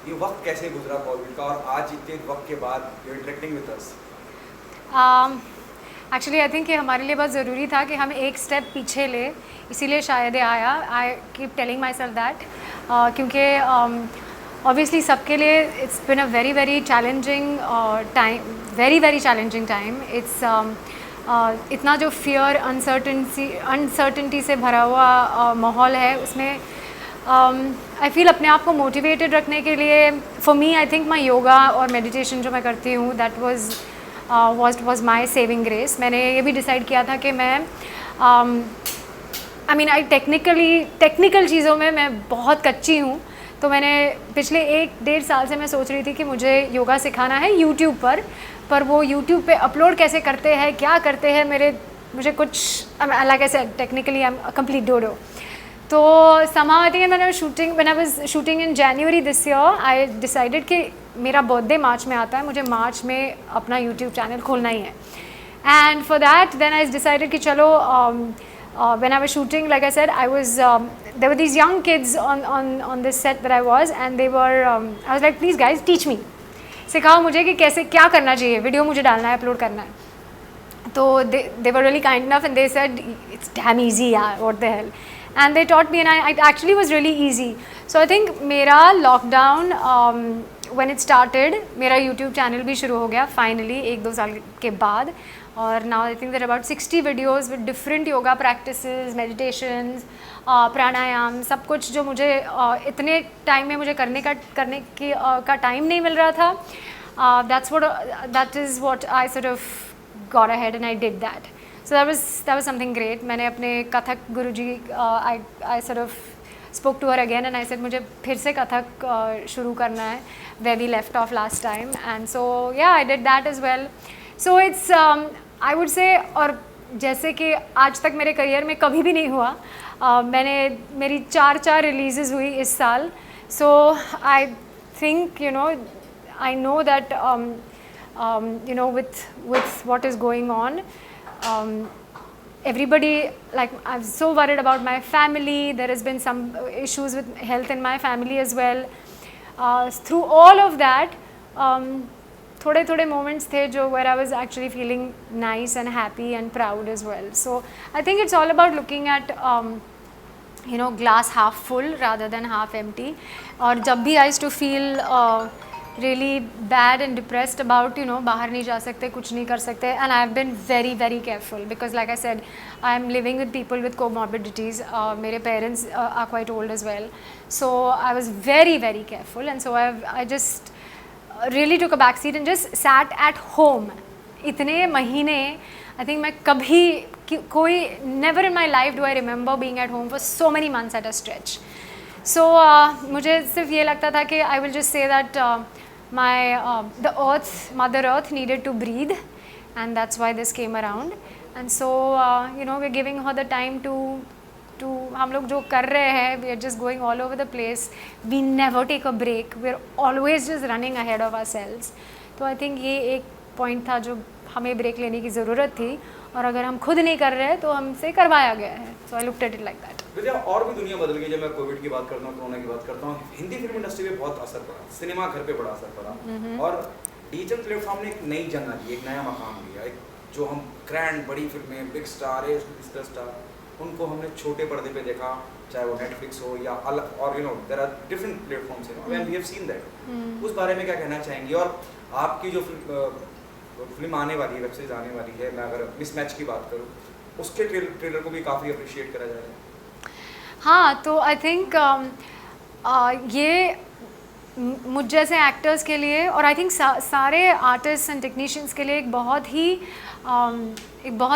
ये वक्त कैसे गुजरा कोविड का, और आज इतने वक्त के बाद you interacting with us? Actually I think ये हमारे लिए बहुत ज़रूरी था कि हम एक स्टेप पीछे ले, इसीलिए शायद ये आया. I keep telling my self that, क्योंकि ऑब्वियसली सबके लिए it's been a very very challenging time, very challenging time. It's इतना जो फियर अनसर्टनिटी से भरा हुआ माहौल है, उसमें आई फील अपने आप को मोटिवेटेड रखने के लिए, for me I think my yoga और मेडिटेशन जो मैं करती हूँ, that was my saving grace. मैंने ये भी डिसाइड किया था कि मैं आई टेक्निकल चीज़ों में मैं बहुत कच्ची हूँ. तो मैंने पिछले 1-1.5 साल से मैं सोच रही थी कि मुझे योगा सिखाना है यूट्यूब पर वो यूट्यूब पे अपलोड कैसे करते हैं, क्या करते हैं, मुझे कुछ like I said technically I am a complete dodo. तो somehow I think when I was shooting in January this year, I decided कि मेरा बर्थडे मार्च में आता है, मुझे मार्च में अपना यूट्यूब चैनल खोलना ही है. And for that then I decided कि चलो, when I was shooting, like I said, there were these young kids on this set that I was, and they were I was like, please guys teach me, सिखाओ मुझे कि कैसे क्या करना चाहिए, video मुझे डालना है, अपलोड करना है. तो they were really kind enough and they said it's damn easy, yeah, what the hell. And they taught me, and it actually was really easy. So I think मेरा lockdown when it started, मेरा YouTube channel भी शुरू हो गया finally 1-2 साल के बाद. और now I think there are about 60 videos with different yoga practices, meditations, प्राणायाम, सब कुछ जो मुझे इतने टाइम में मुझे करने का टाइम नहीं मिल रहा था. That is what I sort of got ahead and I did that. So that was something great. मैंने अपने कथक गुरुजी, I sort of spoke to her again and I said मुझे फिर से कथक शुरू करना है, where we left off last time. And so yeah, I did that as well. So it's I would say, और जैसे कि आज तक मेरे करियर में कभी भी नहीं हुआ, मेरी 4 रिलीज़ेस हुई इस साल. So I think I know that with what is going on, everybody, like, I'm so worried about my family. There has been some issues with health in my family as well. Through all of that, थोड़े moments थे जो where I was actually feeling nice and happy and proud as well. So I think it's all about looking at glass half full rather than half empty. और जब भी I used to feel really bad and depressed about बाहर नहीं जा सकते, कुछ नहीं कर सकते, and I've been very careful because like I said, I'm living with people with comorbidities. मेरे parents are quite old as well, so I was very careful, and so I just really took a back seat and just sat at home. इतने महीने I think मैं कभी never in my life do I remember being at home for so many months at a stretch. So मुझे सिर्फ ये लगता था कि I will just say that Mother Earth needed to breathe, and that's why this came around. And so we're giving her the time to हम लोग जो कर रहे हैं, we are just going all over the place. We never take a break. We're always just running ahead of ourselves. तो I think ये एक point था जो हमें ब्रेक लेने की ज़रूरत थी, और अगर हम खुद नहीं कर रहे हैं तो हमसे करवाया गया है. So I looked at it like that. विद्या, और भी दुनिया बदल गई. जब मैं कोविड की बात करता हूँ, कोरोना की बात करता हूँ, हिंदी फिल्म इंडस्ट्री पे बहुत असर पड़ा, सिनेमा घर पे बड़ा असर पड़ा, और डिजिटल प्लेटफॉर्म ने एक नई जगह दी, एक नया मकाम दिया. जो हम ग्रैंड बड़ी फिल्में, बिग स्टार, स्टार, उनको हमने छोटे पर्दे पे देखा, चाहे वो नेटफ्लिक्स हो या अलग, और there are different platforms and we have seen that. उस बारे में क्या कहना चाहेंगी? और आपकी जो फिल्म आने वाली है, वेब सीरीज आने वाली है, मैं अगर मिसमैच की बात करूँ, उसके ट्रेलर को भी काफ़ी अप्रिशिएट करा जा रहा है. हाँ, तो आई थिंक ये मुझ जैसे एक्टर्स के लिए, और आई थिंक सारे आर्टिस्ट एंड टेक्नीशियंस के लिए एक बहुत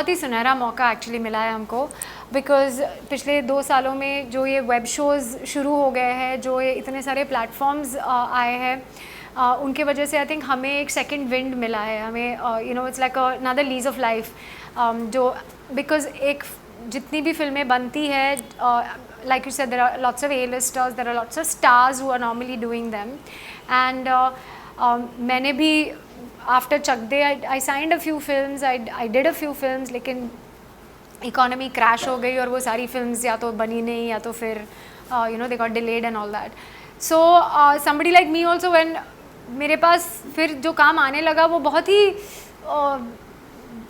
ही सुनहरा मौका एक्चुअली मिला है हमको. बिकॉज़ पिछले 2 सालों में जो ये वेब शोज़ शुरू हो गए हैं, जो ये इतने सारे प्लेटफॉर्म्स आए हैं, उनके वजह से आई थिंक हमें एक सेकंड विंड मिला है. हमें it's like another lease of life, जो बिकॉज़ एक जितनी भी फिल्में बनती है, like you said, there are lots of A-listers, there are lots of stars who are normally doing them, and मैंने भी after Chak De, I signed a few films, I did a few films, लेकिन economy crash हो गई और वो सारी films या तो बनी नहीं, या तो फिर they got delayed and all that. So somebody like me also, when मेरे पास फिर जो काम आने लगा वो बहुत ही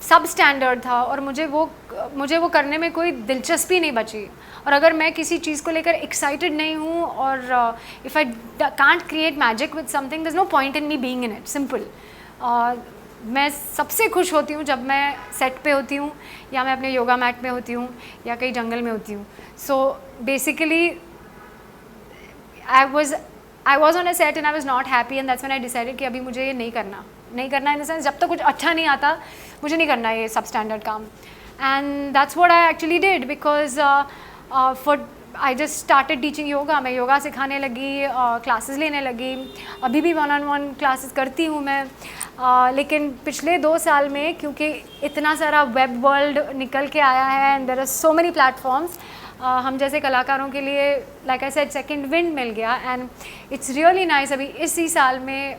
सब स्टैंडर्ड था और मुझे वो करने में कोई दिलचस्पी नहीं बची। और अगर मैं किसी चीज़ को लेकर एक्साइटेड नहीं हूँ और if I can't create magic with something, there is no point in me being in it, simple. मैं सबसे खुश होती हूँ जब मैं सेट पे होती हूँ या मैं अपने योगा मैट में होती हूँ या कहीं जंगल में होती हूँ। So basically I was on a set and I was not happy, and that's when I decided कि अभी मुझे ये नहीं करना in the sense जब तक कुछ अच्छा नहीं आता मुझे नहीं करना ये सब स्टैंडर्ड काम। and that's what I actually did because I just started teaching yoga। मैं योगा सिखाने लगी, क्लासेस लेने लगी, अभी भी 1-on-1 क्लासेस करती हूँ मैं। लेकिन पिछले 2 साल में क्योंकि इतना सारा वेब वर्ल्ड निकल के आया है and there are so many platforms, हम जैसे कलाकारों के लिए like I said second wind मिल गया एंड इट्स रियली नाइस। अभी इसी साल में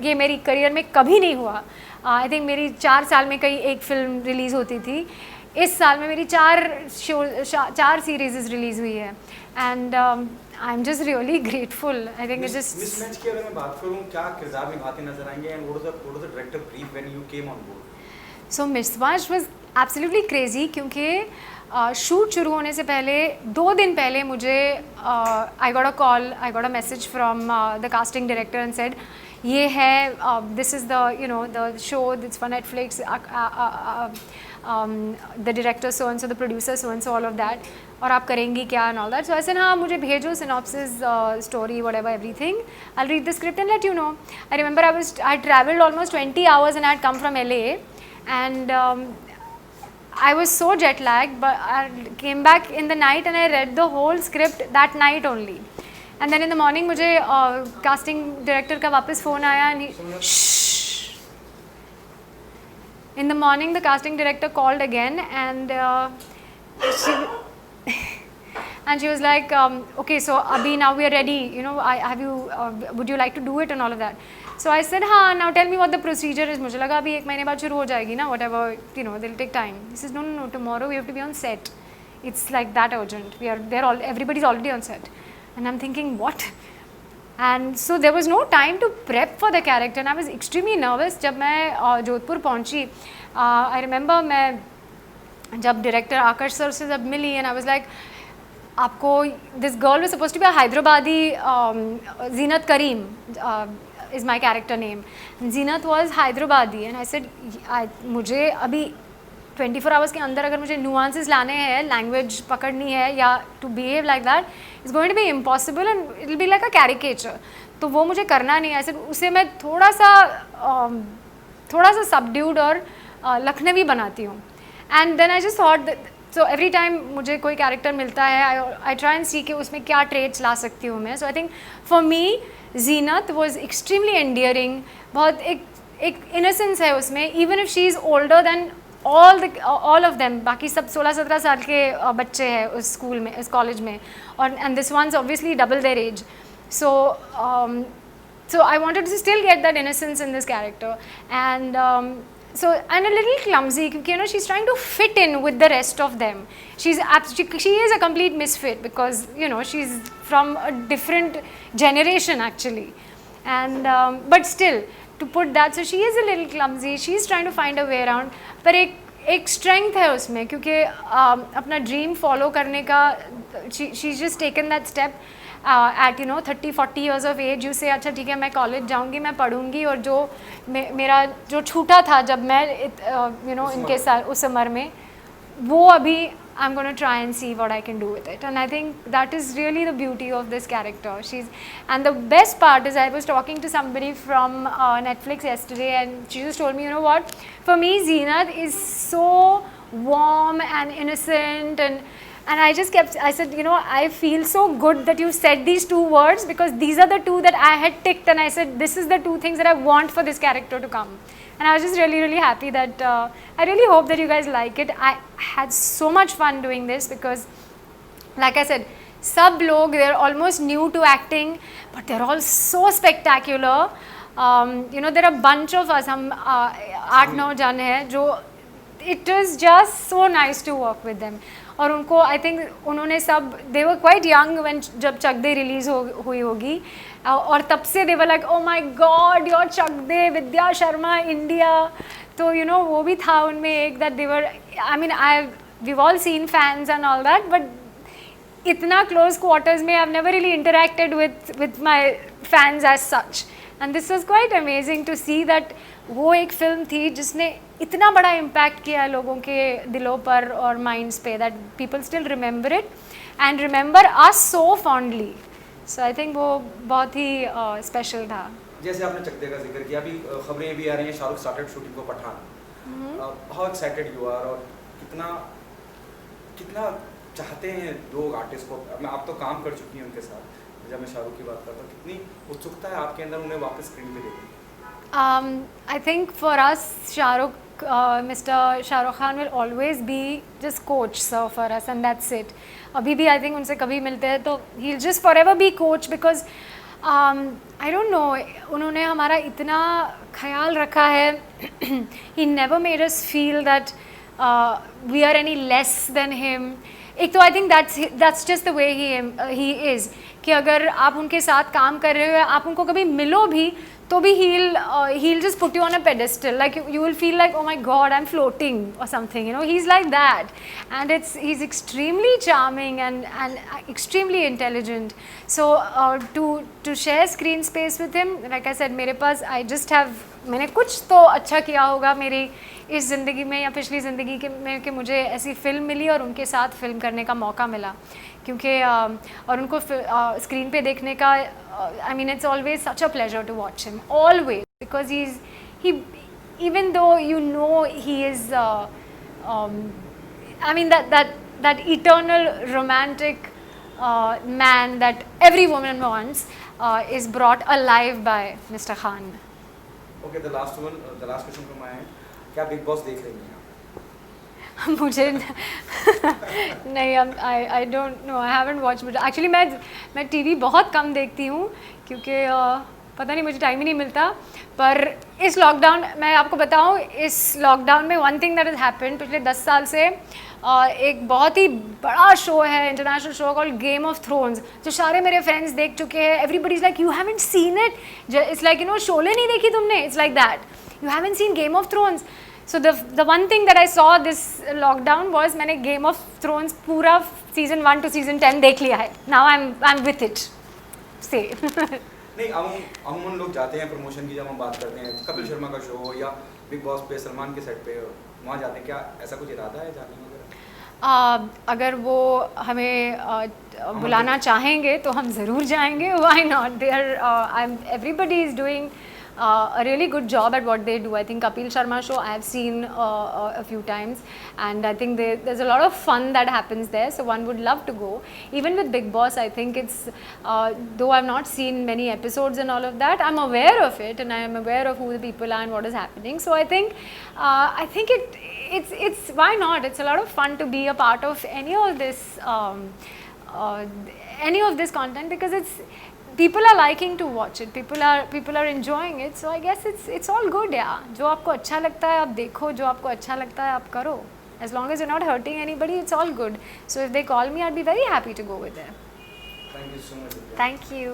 ये मेरी करियर में कभी नहीं हुआ। आई थिंक मेरी 4 साल में कहीं एक फिल्म रिलीज़ होती थी, इस साल में मेरी 4 सीरीज़ रिलीज़ हुई है and I am just really grateful. I think it's just mismatch की अगर मैं बात करूं, क्या किरदार निभाते नजर आएंगे and what was the director brief when you came on board? So mismatch was absolutely crazy क्योंकि शूट शुरू होने से पहले 2 दिन पहले मुझे I got a call, I got a message from the casting director and said ये है, this is the show that's for Netflix, the director so and so, the producer so and so, all of that, और आप करेंगी क्या and all that. सो ऐसे हाँ मुझे भेजो synopsis, story, whatever, everything, I will read the script and let you know. I remember I travelled almost 20 hours and I had come from LA and I was so jet lagged, but I came back in the night and I read the whole script that night only. And then in the morning मुझे casting director का वापस phone आया and in the morning the casting director called again and she was like, okay, so Abhi, now we are ready, would you like to do it and all of that. So I said, हाँ, now tell me what the procedure is. मुझे लगा अभी 1 महीने बाद शुरू हो जाएगी ना, whatever, they'll take time. He says, no, tomorrow we have to be on set. It's like that urgent. Everybody's already on set. And I'm thinking, what? And so there was no time to prep for the character and I was extremely nervous. जब मैं जोधपुर पहुंची, I remember मैं जब director आकाश sir से जब मिली and I was like, आपको, this girl was supposed to be a Hyderabadi, Zeenat Kareem is my character name. And Zeenat was Hyderabadi and I said, मुझे अभी 24 hours के अंदर अगर मुझे nuances लाने हैं, language पकड़नी है या to behave like that, it's going to be impossible and it'll be like a caricature. तो वो मुझे करना नहीं है। उसे मैं थोड़ा सा subdued और लखनवी बनाती हूँ। And then I just thought that, so every time मुझे कोई character मिलता है, I try and see कि उसमें क्या traits ला सकती हूँ मैं। So I think for me, Zeenat was extremely endearing. बहुत एक innocence है उसमें, even if she is older than all of them. बाकी सब 16-17 साल के बच्चे हैं उस स्कूल में, इस कॉलेज में, और and this one's obviously double their age. So I wanted to still get that innocence in this character and and a little clumsy क्योंकि she's trying to fit in with the rest of them. She is a complete misfit because she's from a different generation actually, and but still to put that, so she is a little clumsy, she's trying to find a way around, पर एक strength है उसमें क्योंकि अपना dream follow करने का, she's just taken that step at 30-40 years of age. You say अच्छा ठीक है मैं college जाऊँगी, मैं पढ़ूँगी, और जो मेरा जो छूटा था जब मैं इनके साथ उस उम्र में, वो अभी I'm going to try and see what I can do with it. And I think that is really the beauty of this character. And the best part is I was talking to somebody from Netflix yesterday and she just told me, you know what, for me Zeenat is so warm and innocent, and I said, I feel so good that you said these 2 words because these are the 2 that I had ticked, and I said this is the 2 things that I want for this character to come. And I was just really, really happy that I really hope that you guys like it. I had so much fun doing this because, like I said, सब लोग, they're almost new to acting, but they're all so spectacular. There are a bunch of us, हम 8-9 जन हैं जो it was just so nice to work with them. और उनको आई think उन्होंने सब they were quite young when जब Chak De release हुई होगी, और तब से they were like oh my god your Chak De, Vidya Sharma India. तो यू नो वो भी था उनमें एक that they were, I mean we've all seen fans and all that, but इतना close quarters में I've never really interacted with my fans as such, and this was quite amazing to see that वो एक film थी जिसने इतना बड़ा impact किया लोगों के दिलों पर और माइंड्स पे, that people still remember it and remember us so fondly. So I think वो बहुत ही स्पेशल था. जैसे आपने चक दे का जिक्र किया, अभी खबरें भी आ रही हैं शाहरुख स्टार्टेड शूटिंग को Pathaan. How excited you are, और कितना चाहते हैं लोग आर्टिस्ट को. मैं आप तो काम कर चुकी हैं उनके साथ, जब मैं शाहरुख की बात करता हूँ, कितनी उत्सुकता है आपके अंदर उन्हें वापस स्क्रीन पे देखने. I think for us, Mr. Shah Rukh Khan will always be just coach sir for us, and that's it. अभी भी I think उनसे कभी मिलते हैं तो he'll just forever be coach, because I don't know, उन्होंने हमारा इतना ख्याल रखा है. He never made us feel that we are any less than him. एक तो I think that's just the way he is, कि अगर आप उनके साथ काम कर रहे हो, आप उनको कभी मिलो भी तो भी he'll just put you on a pedestal, like you will feel like oh my god I'm floating or something, you know. He's like that, and he's extremely charming and extremely intelligent. So to share screen space with him, like I said, मेरे पास मैंने कुछ तो अच्छा किया होगा मेरी इस ज़िंदगी में या पिछली ज़िंदगी में कि मुझे ऐसी फिल्म मिली और उनके साथ फिल्म करने का मौका मिला, क्योंकि और उनको स्क्रीन पे देखने का, I mean it's always such a pleasure to watch him, always, because he even though you know he is I mean that eternal romantic man that every woman wants is brought alive by Mr. Khan. Okay, the last question from my end, क्या big boss देख रही हैं आप? मुझे नहीं, I don't know, I haven't watch. Actually मैं TV बहुत कम देखती हूँ, क्योंकि पता नहीं, मुझे टाइम ही नहीं मिलता. पर इस लॉकडाउन, मैं आपको बताऊँ, इस लॉकडाउन में one thing that has happened पिछले 10 साल से, एक बहुत ही बड़ा शो है, international show called game of thrones, जो सारे मेरे फ्रेंड्स देख चुके हैं. Everybody is like you haven't seen it, it's like you know Sholay नहीं देखी तुमने, it's like that, you haven't seen Game of Thrones. So the one thing that I saw this lockdown was मैंने Game of Thrones पूरा season 1 to season 10 देख लिया है. Now I'm with it. Say. नहीं, अमूमन लोग जाते हैं प्रमोशन की, जब हम बात करते हैं कपिल शर्मा का शो या बिग बॉस पे सलमान के सेट पे वहाँ जाते हैं, क्या ऐसा कुछ इरादा है जाने वगैरह? अगर वो हमें बुलाना चाहेंगे तो हम ज़रूर जाएंगे. Why not? Everybody is doing a really good job at what they do. I think Kapil Sharma show I have seen a few times, and I think there's a lot of fun that happens there, so one would love to go. Even with Big Boss, I think it's though I've not seen many episodes and all of that, I'm aware of it and I am aware of who the people are and what is happening. So I think it's why not? It's a lot of fun to be a part of any of this content, because people are liking to watch it, people are enjoying it, so I guess it's all good. Yeah, जो आपको अच्छा लगता है आप देखो, जो आपको अच्छा लगता है आप करो, as long as you're not hurting anybody, it's all good. So if they call me, I'd be very happy to go with them. Thank you so much. Thank you.